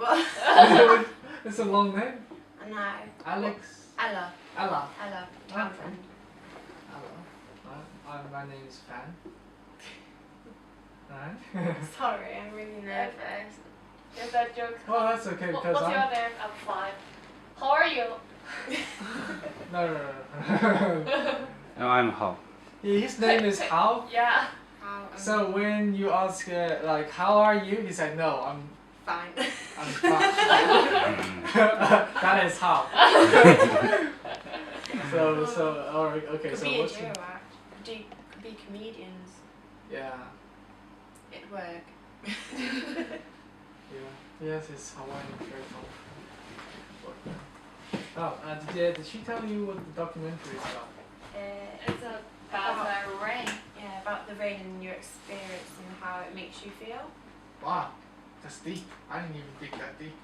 What? It's a long name. I know. Alex. Ella. Ella. Ella. Townsend. Hello. My name is Fan. Alright. Sorry, I'm really nervous. Is that joke? Oh, that's okay because What's I'm. your name? I'm fine. How are you? No. No, I'm Hao. His name is Hao. Yeah. How So when you ask like how are you, he said no, I'm fine. fine. That is how. so alright, okay. Could So be a what's duo your, act. Could be comedians. yeah, It'd work. yeah, yes, it's Hawaiian very fun. Oh, did she tell you what the documentary is about? It's about the rain. Yeah, about the rain and your experience and how it makes you feel. Wow, that's deep. I didn't even think that deep.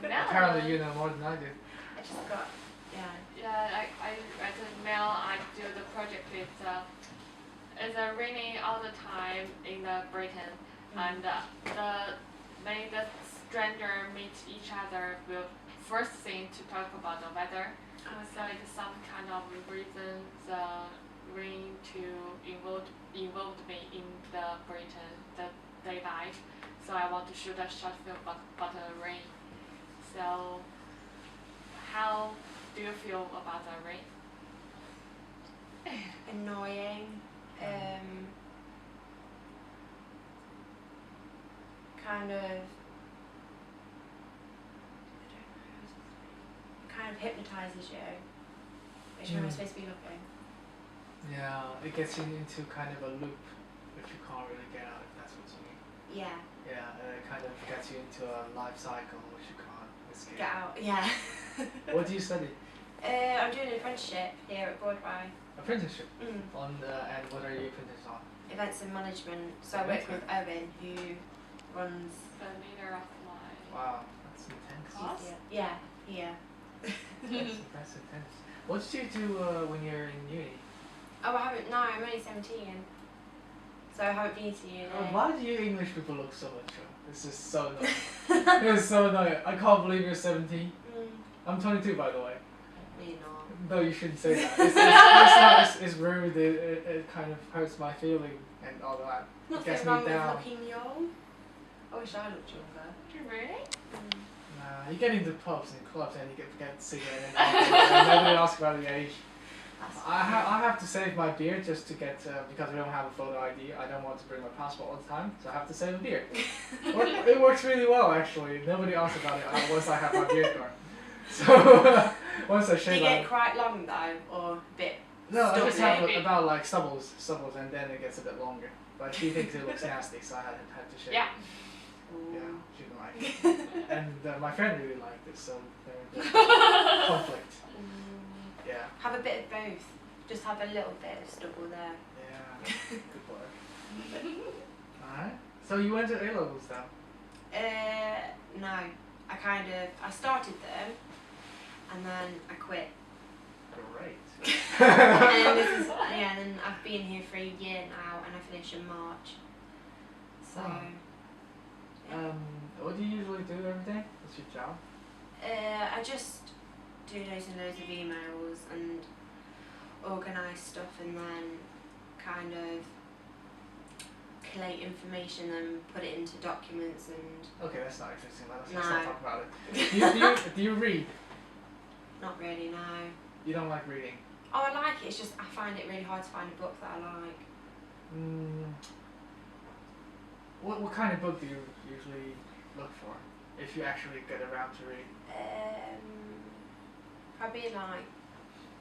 No. Apparently you know more than I did. I just got, yeah. Yeah, I read the mail. I do the project. It's raining all the time in Britain, and the stranger meet each other will first thing to talk about the weather. So it's some kind of reason the rain to involved me in the Britain the daylight. So I want to shoot a short film about the rain. So how do you feel about the rain? Annoying. Kind of. Kind of hypnotizes you. Which way am I supposed to be looking? Yeah, it gets you into kind of a loop which you can't really get out if that's what you mean. Yeah. Yeah, it kind of gets you into a life cycle which you can't escape. Get out. Yeah. What do you study? I'm doing an apprenticeship here at Broadway. Apprenticeship. Mm. And what are you apprentice on? Events and management. So I work with Owen, who runs. The leader of my Wow, that's intense. Class? Yeah. Yeah. That's intense. What did you do when you're in uni? Oh, I haven't. No, I'm only 17. So I haven't been to uni. Why do you English people look so mature? This is so annoying. This is so annoying. I can't believe you're 17. I'm 22 by the way. You're not. No, you shouldn't say that. It's rude. It kind of hurts my feeling and all that. It gets Nothing wrong me down. with looking young. I wish I looked younger. Really? Nah, you get into pubs and clubs and you get cigarette and alcohol and nobody asks about the age. I have to save my beer just to get because we don't have a photo ID. I don't want to bring my passport all the time, so I have to save a beer. It works really well actually. Nobody asks about it once I have my beer card. So once I Do shave you my get quite long though, or a bit? no, I just have Stubby. about like stubbles, and then it gets a bit longer. But she thinks it looks nasty, so I had to shave. Yeah. Yeah, she didn't like it. And my friend really liked it, so there was conflict. Yeah. Have a bit of both. Just have a little bit of stubble there. Yeah. Good work. Alright. So you went to A levels though? No. I started them, and then I quit. Great. And then I've been here for a year now, and I finish in March. So. Wow. What do you usually do every day? What's your job? I just do loads and loads of emails and organise stuff, and then kind of collate information and put it into documents and. Okay, that's not interesting. Let's No. not talk about it. Do you read? Not really, no. You don't like reading? Oh, I like it. It's just I find it really hard to find a book that I like. What kind of book do you usually look for if you actually get around to read? Probably like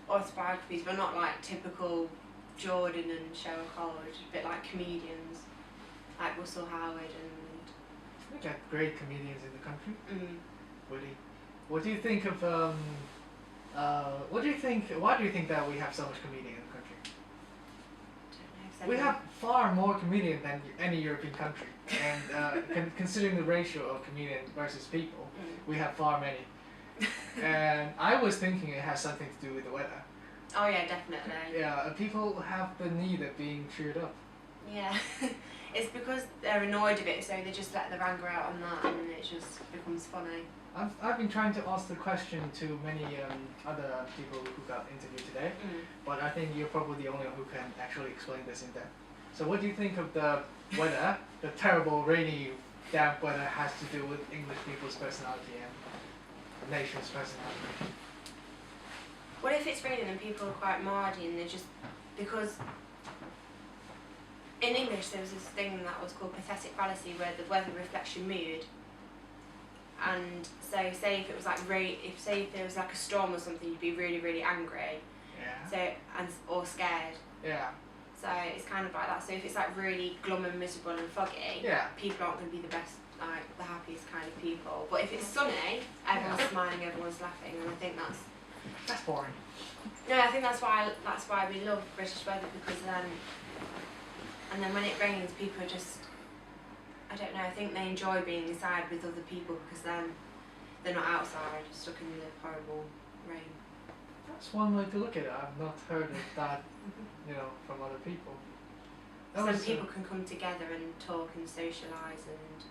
autobiographies, but not like typical Jordan and Sherlock Holmes. A bit like comedians, like Russell Howard and. We got great comedians in the country. Witty. What do you think of what do you think? Why do you think that we have so much comedian in the country? Don't know, We have far more comedian than any European country, and considering the ratio of comedian versus people, we have far many. And I was thinking it has something to do with the weather. Oh yeah, definitely. Yeah, people have the need of being cheered up. Yeah, It's because they're annoyed of it, so they just let their anger out on that, and it just becomes funny. I've been trying to ask the question to many other people who got interviewed today, but I think you're probably the only one who can actually explain this in depth. So what do you think of the weather, the terrible rainy, damp weather has to do with English people's personality and the nation's personality? What if it's raining and people are quite mardy and they're just, because in English there was this thing that was called pathetic fallacy where the weather reflects your mood. And so say if it was like say if there was like a storm or something, you'd be really, really angry. Yeah. So or scared. Yeah. So it's kind of like that. So if it's like really glum and miserable and foggy, Yeah. people aren't going to be the best, like the happiest kind of people. But if it's sunny, everyone's smiling, everyone's laughing, and I think That's boring. no, I think that's why we love British weather, because and then when it rains, people are just, I don't know, I think they enjoy being inside with other people because then they're not outside, stuck in the horrible rain. That's one way to look at it. I've not heard of that, from other people. Some people can come together and talk and socialise and,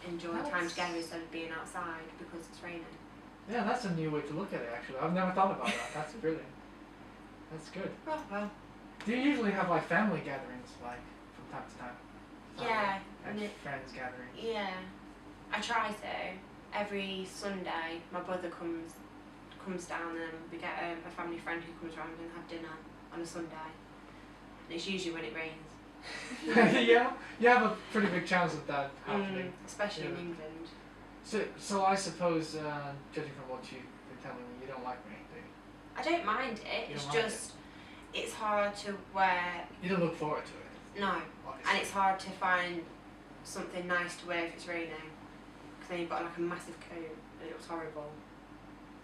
enjoy time together instead of being outside because it's raining. Yeah, that's a new way to look at it, actually. I've never thought about that. That's brilliant. That's good. Oh, well. Do you usually have, like, family gatherings, like, from time to time? Yeah. Like friends gatherings? Yeah. I try to. Every Sunday, my brother comes down and we get a family friend who comes around and have dinner on a Sunday. And it's usually when it rains. Yeah? You have a pretty big chance of that happening. Especially in England. So I suppose, judging from what you've been telling me, you don't like rain, do you? I don't mind it, it's just, it's hard to wear. You don't look forward to it? No. Obviously. And it's hard to find something nice to wear if it's raining. Because then you've got like a massive coat and it looks horrible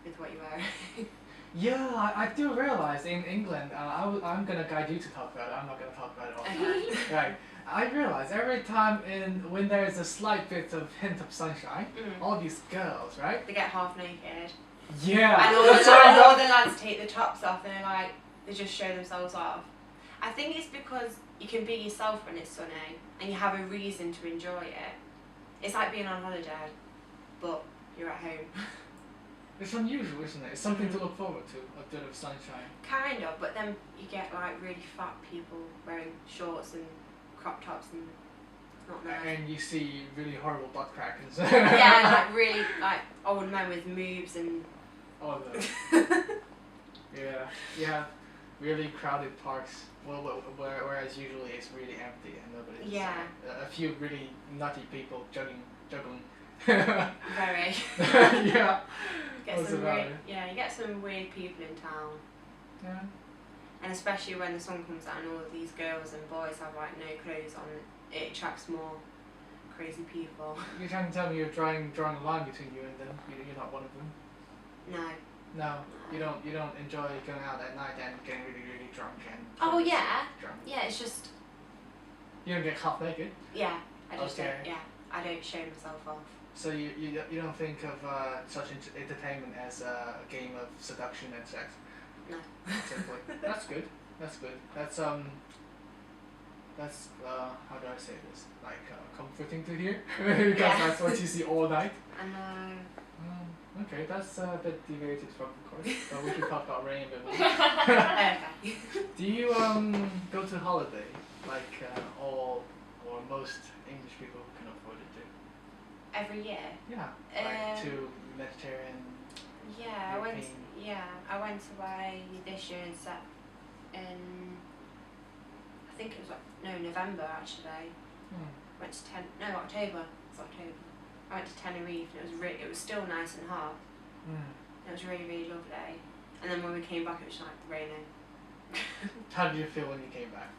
with what you wear. Yeah, I do realise in England, I'm going to guide you to talk about it, I'm not going to talk about it all the time. Right. I realise every time when there's a slight bit of hint of sunshine, all these girls, right? They get half naked. Yeah. And all the lads take the tops off and they just show themselves off. I think it's because you can be yourself when it's sunny and you have a reason to enjoy it. It's like being on holiday, but you're at home. It's unusual, isn't it? It's something to look forward to, a bit of sunshine. Kind of, but then you get like really fat people wearing shorts and crop tops and it's not nice. And you see really horrible butt crackers. Yeah, like really like old men with moves and. Oh no. Yeah. Really crowded parks. Whereas usually it's really empty and nobody's. Yeah. A few really nutty people juggling. Very. Yeah. You get some weird people in town. Yeah. And especially when the sun comes out and all of these girls and boys have like no clothes on, it attracts more crazy people. You're trying to tell me you're drawing a line between you and them. You're not one of them. No. No, you don't enjoy going out at night and getting really, really drunk and. Oh yeah. Drunk. Yeah, it's just. You don't get half naked. Yeah, I just okay. don't. Yeah, I don't show myself off. So you don't think of such entertainment as a game of seduction and sex? No. Simply. That's good. That's good. That's how do I say this? Like comforting to hear because that's what you see all night. I know. Okay, that's a bit deviated from the course, but we can talk about rain a bit more. Okay. Do you go to holiday like all or most English people who can afford it do? Every year. Yeah, like to Mediterranean. Yeah, European. I went away this year in I think it was November actually. Went to October. It's October. I went to Tenerife and it was still nice and hot. It was really, really lovely. And then when we came back, it was like raining. How did you feel when you came back?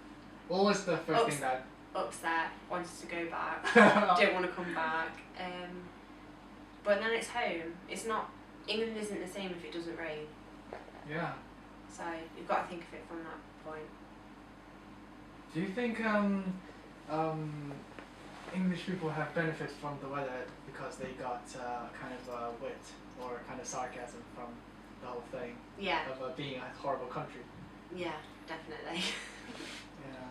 What was the first thing that? Upset, wanted to go back, don't want to come back. But then it's home. It's not. England isn't the same if it doesn't rain. Yeah. So you've got to think of it from that point. Do you think English people have benefited from the weather because they got kind of wit or kind of sarcasm from the whole thing Yeah. of being a horrible country? Yeah, definitely. Yeah.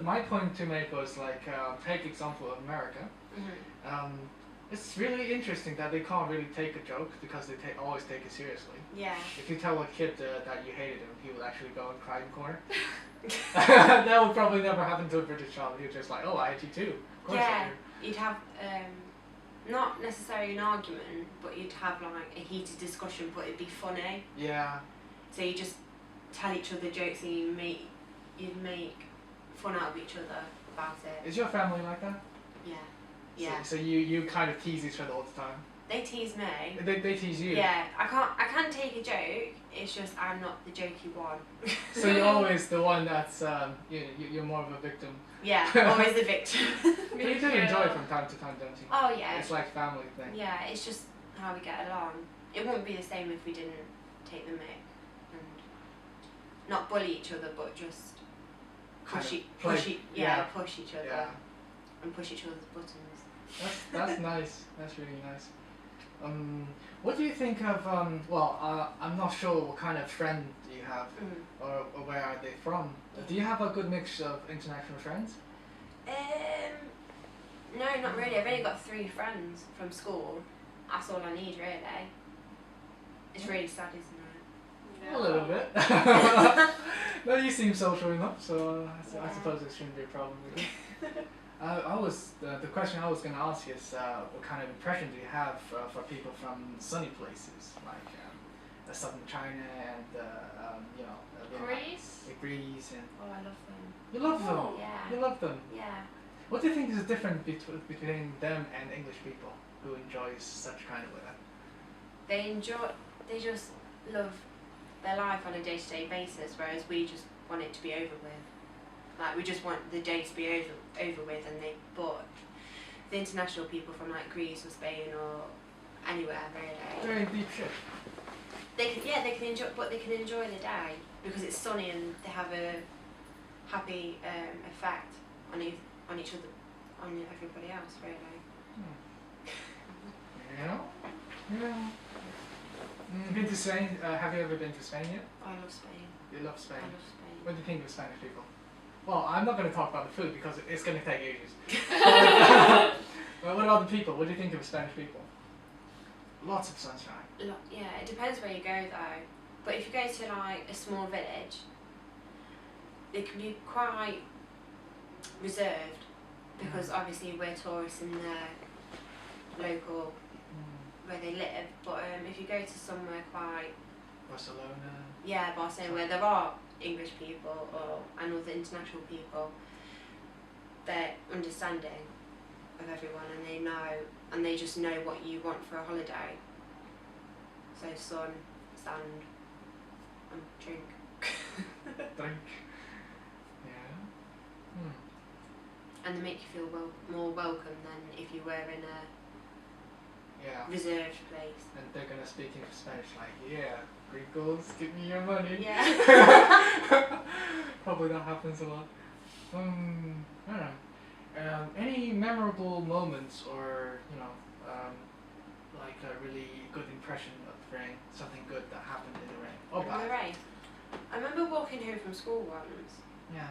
my point to make was like, take example of America. Mhm. It's really interesting that they can't really take a joke because they always take it seriously. Yeah. If you tell a kid that you hated him, he would actually go and cry in the corner. That would probably never happen to a British child. He would just like, oh, I hate you too. Of course I Yeah. do. You'd have not necessarily an argument, but you'd have like a heated discussion, but it'd be funny. Yeah. So you just tell each other jokes and you'd make fun out of each other about it. Is your family like that? Yeah. Yeah. So you kind of tease each other all the time. They tease me. They tease you. Yeah. I can't take a joke. It's just I'm not the jokey one. So you're always the one that's you're more of a victim. Yeah. Always the victim. But you do enjoy it from time to time, don't you? Oh yeah. It's like family thing. Yeah. It's just how we get along. It wouldn't be the same if we didn't take the mick and not bully each other, but just Kind push of each play- push each other Yeah. and push each other's buttons. That's nice. That's really nice. What do you think of I'm not sure what kind of friend you have or where are they from. Do you have a good mix of international friends? No, not really. I've only got 3 friends from school. That's all I need, really. It's really sad, isn't A little bit. No, you seem social enough, so I suppose it shouldn't be a problem with you. The question I was going to ask is what kind of impression do you have for people from sunny places like southern China and Greece? Greece and Oh, I love them. you love them. Yeah. You love them. Yeah. What do you think is different between them and English people who enjoy such kind of weather? They just love their life on a day-to-day basis, whereas we just want it to be over with. Like, we just want the day to be over with, but the international people from like Greece or Spain or anywhere really, They're in deep shit. they can enjoy the day because it's sunny and they have a happy effect on each other, on everybody else really. Yeah. Been to Spain? Have you ever been to Spain yet? I love Spain. You love Spain. I love Spain. What do you think of Spanish people? Well, I'm not going to talk about the food because it's going to take ages. But what about the people? What do you think of Spanish people? Lots of sunshine. Yeah, it depends where you go though. But if you go to like a small village, they can be quite reserved because obviously we're tourists in the local where they live. But if you go to somewhere quite Barcelona, where there are English people and other international people, they're understanding of everyone and they just know what you want for a holiday. So sun, sand, and drink. Drink. Yeah. And they make you feel more welcome than if you were in a Yeah. reserved place. And they're going to speak in Spanish like, yeah, gringos, give me your money. Yeah. Probably that happens a lot. I don't know. Any memorable moments or, like a really good impression of the rain? Something good that happened in the rain? Or In bad? the rain. I remember walking home from school once, Yeah.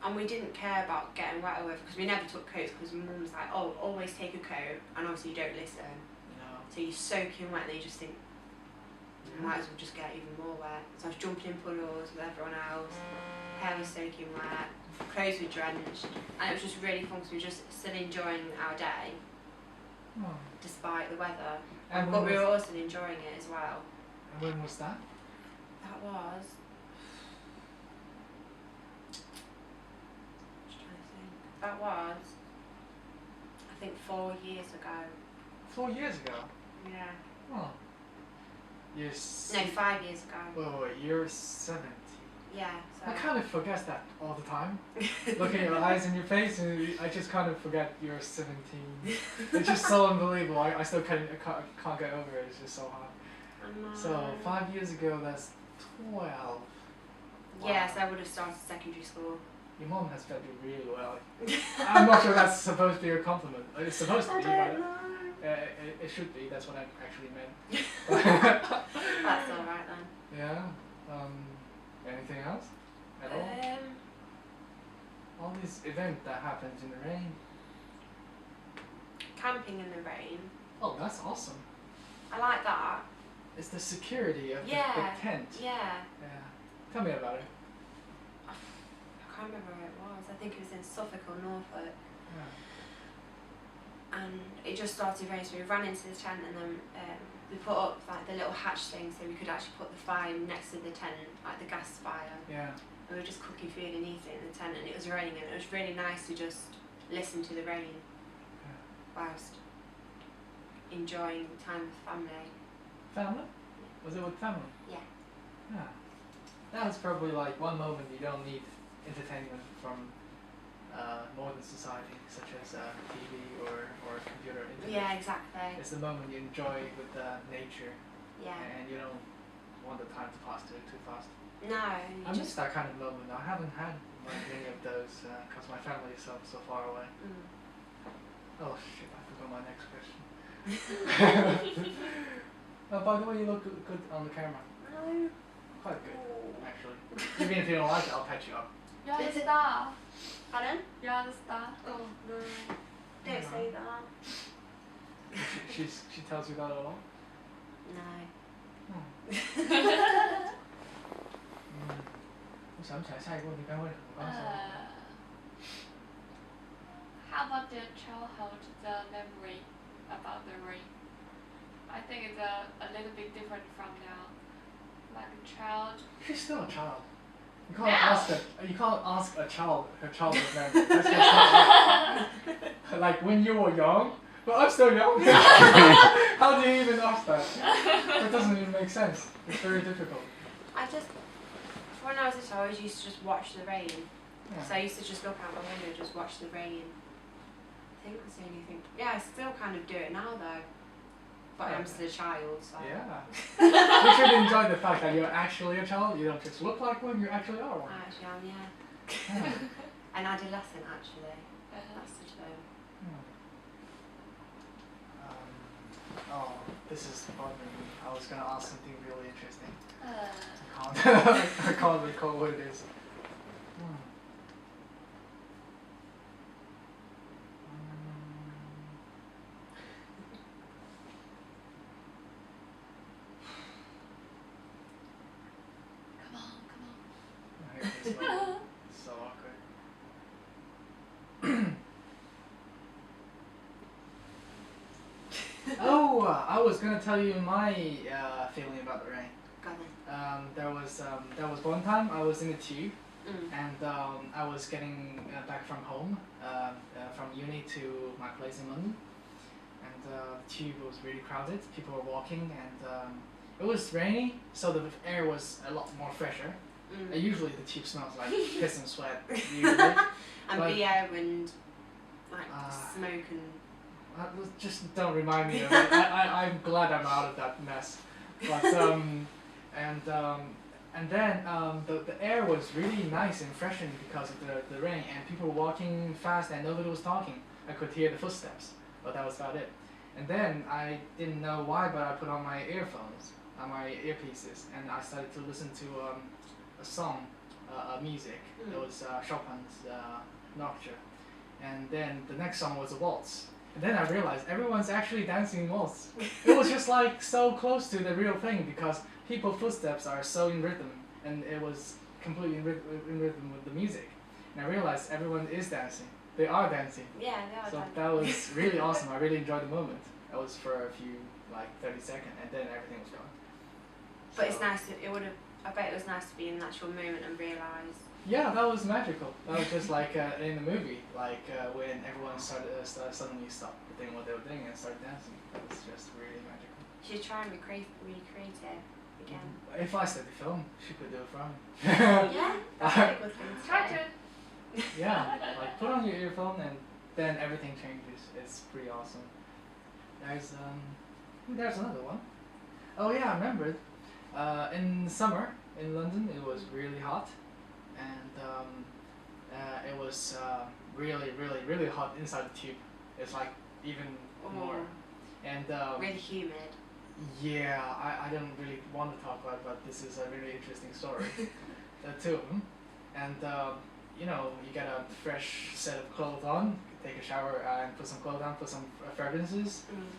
and we didn't care about getting wet or because we never took coats because my mum was like, oh, always take a coat, and obviously you don't listen. No. So you soak in wet and you just think, might as well just get even more wet. So I was jumping in puddles with everyone else, hair was soaking wet, clothes were drenched, and it was just really fun because we were just still enjoying our day Oh. despite the weather. And But when we was, were also enjoying it as well. and when was that? That was. Just trying to think. That was. I think 4 years ago. 4 years ago. Yeah. Oh. You're No, 5 years ago. wait, you're 70. Yeah. So. I kind of forget that all the time. Looking at your eyes and your face, and I just kind of forget you're 17. It's just so unbelievable. I still can't get over it. It's just so hard. So 5 years ago, that's 12. Yes, I would have started secondary school. Your mom has fed you really well. I'm not sure that's supposed to be a compliment. It's supposed to be, but know. it should be. That's what I actually meant. That's alright then. Yeah. Anything else? At all? all these events that happens in the rain. Camping in the rain. Oh, that's awesome. I like that. It's the security of Yeah. the tent. Yeah. Yeah. Tell me about it. I can't remember where it was. I think it was in Suffolk or Norfolk. Yeah. And it just started raining, so we ran into the tent, and then we put up like the little hatch thing so we could actually put the fire next to the tent, like the gas fire. Yeah. And we were just cooking food and eating in the tent, and it was raining, and it was really nice to just listen to the rain whilst enjoying time with family. Family? Was it with family? Yeah. Yeah. That's probably like one moment you don't need entertainment from modern society, such as TV or computer internet. Yeah, exactly. It's the moment you enjoy with nature, Yeah. and you don't want the time to pass too fast. No, you I miss just. that kind of moment. I haven't had many of those because my family is so far away. Mm. Oh shit! I forgot my next question. Oh, by the way, you look good on the camera. No. Quite good, actually. Even if you don't like it, I'll patch you up. You're Is the it- star. Pardon? You're the star. Oh no. Yeah. Don't say that. She tells you that a lot. No. Hmm. 我想不起来下一个问题该问什么，我刚刚想。 How about the childhood, the memory about the rain? I think it's a little bit different from now. Like a child. She's still a child. You can't No. ask a child her childhood memory. That's just not right. Like when you were young. But I'm still young. How do you even ask that? That doesn't even make sense. It's very difficult. I just. When I was a child, I used to just watch the rain. Yeah. So I used to just look out my window and just watch the rain. I think that's the only thing. Yeah, I still kind of do it now though. But I'm still a child, so. Yeah. You should enjoy the fact that you're actually a child. You don't just look like one, you actually are one. I actually am, yeah. Yeah. An adolescent, actually. Uh-huh. That's the term. Oh, this is bothering me. I was gonna ask something really interesting. Uh, I can't recall what it is. come on. I hate this one. It's so awkward. Oh, I was gonna tell you my feeling about the rain. Go on There was one time I was in a tube then. and I was getting back from home, from uni to my place in London, and the tube was really crowded. People were walking, and it was rainy, so the air was a lot more fresher. Usually the tube smells like piss and sweat. Usually, And but- beer and like smoke and. just don't remind me of it. I'm glad I'm out of that mess. But and then the air was really nice and freshened because of the rain, and people were walking fast and nobody was talking. I could hear the footsteps, but that was about it. And then I didn't know why, but I put on my earphones, my earpieces, and I started to listen to a song, music. It was Chopin's Nocturne, and then the next song was a waltz. And then I realized everyone's actually dancing waltz. It was just like so close to the real thing because people's footsteps are so in rhythm, and it was completely in rhythm with the music. And I realized everyone is dancing. They are dancing. Yeah, they are So done. that was really awesome. I really enjoyed the moment. That was for a few, like 30 seconds, and then everything was gone. But it's So- nice. It would have. I bet it was nice to be in the actual moment and realise. Yeah, that was magical. That was just like in the movie, like when everyone started suddenly stopped doing what they were doing and started dancing. That was just really magical. You should try and recreate it again. If I said the film, she could do it for me. Yeah, that's a very good thing to Try say. to. Yeah, like put on your earphone and then everything changes. It's pretty awesome. There's another one. Oh yeah, I remembered. In summer in London, it was really hot, and it was really hot inside the tube. It's like even more. And Really humid. yeah, I don't really want to talk about it, but this is a really interesting story. The two of them. And you know, you get a fresh set of clothes on, take a shower and put some clothes on, put some fragrances,